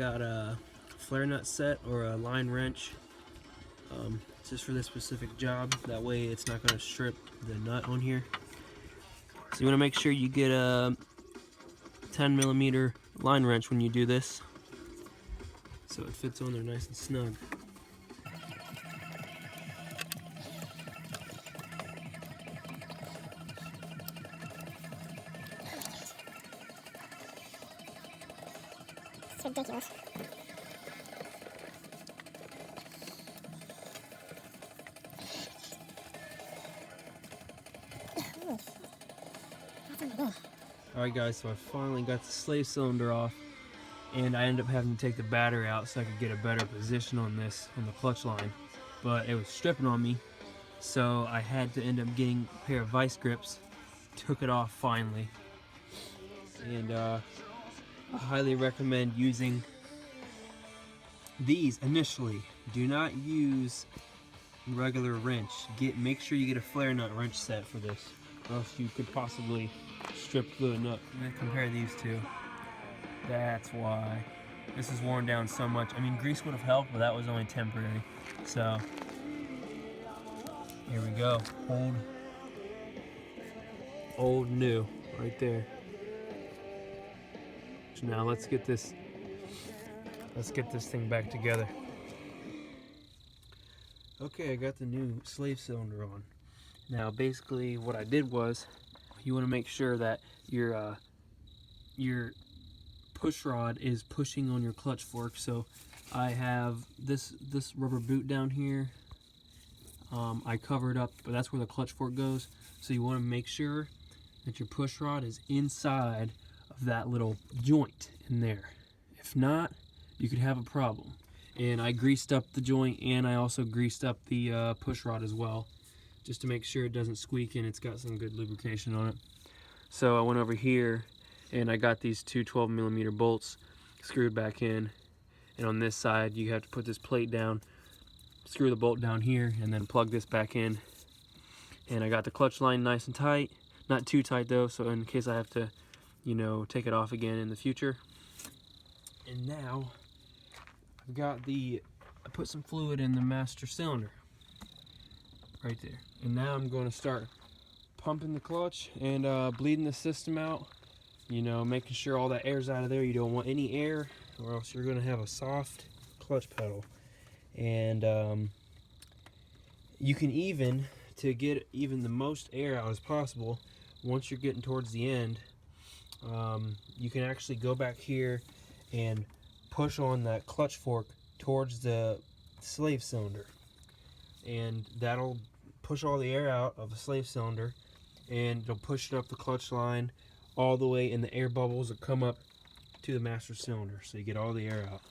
got a flare nut set or a line wrench just for this specific job. That way it's not going to strip the nut on here. So you want to make sure you get a 10mm line wrench when you do this, so it fits on there nice and snug. It's ridiculous. Alright guys, so I finally got the slave cylinder off, and I ended up having to take the battery out so I could get a better position on this, on the clutch line. But it was stripping on me, so I had to end up getting a pair of vice grips. Took it off finally. And I highly recommend using these initially. Do not use regular wrench. Make sure you get a flare nut wrench set for this, or else you could possibly strip the nut. I'm gonna compare these two. That's why this is worn down so much. I mean, grease would have helped, but that was only temporary. So here we go. Old, new, right there. So now let's get this thing back together. Okay, I got the new slave cylinder on. Now basically what I did was, you want to make sure that your push rod is pushing on your clutch fork. So I have this rubber boot down here. I covered up, but that's where the clutch fork goes. So you want to make sure that your push rod is inside of that little joint in there. If not, you could have a problem. And I greased up the joint, and I also greased up the push rod as well, just to make sure it doesn't squeak and it's got some good lubrication on it. So I went over here and I got these two 12mm bolts screwed back in, and on this side you have to put this plate down, screw the bolt down here, and then plug this back in. And I got the clutch line nice and tight, not too tight though, so in case I have to, you know, take it off again in the future. And now I've got I put some fluid in the master cylinder right there, and now I'm going to start pumping the clutch and bleeding the system out, you know, making sure all that air's out of there. You don't want any air, or else you're going to have a soft clutch pedal. And you can even, to get even the most air out as possible, once you're getting towards the end, you can actually go back here and push on that clutch fork towards the slave cylinder, and that'll push all the air out of the slave cylinder, and it'll push it up the clutch line all the way, and the air bubbles will come up to the master cylinder, so you get all the air out.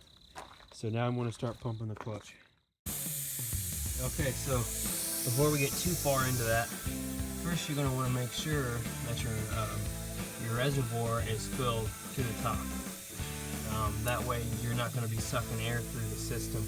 So now I'm going to start pumping the clutch. Okay, so before we get too far into that, first you're going to want to make sure that your reservoir is filled to the top. That way you're not going to be sucking air through the system.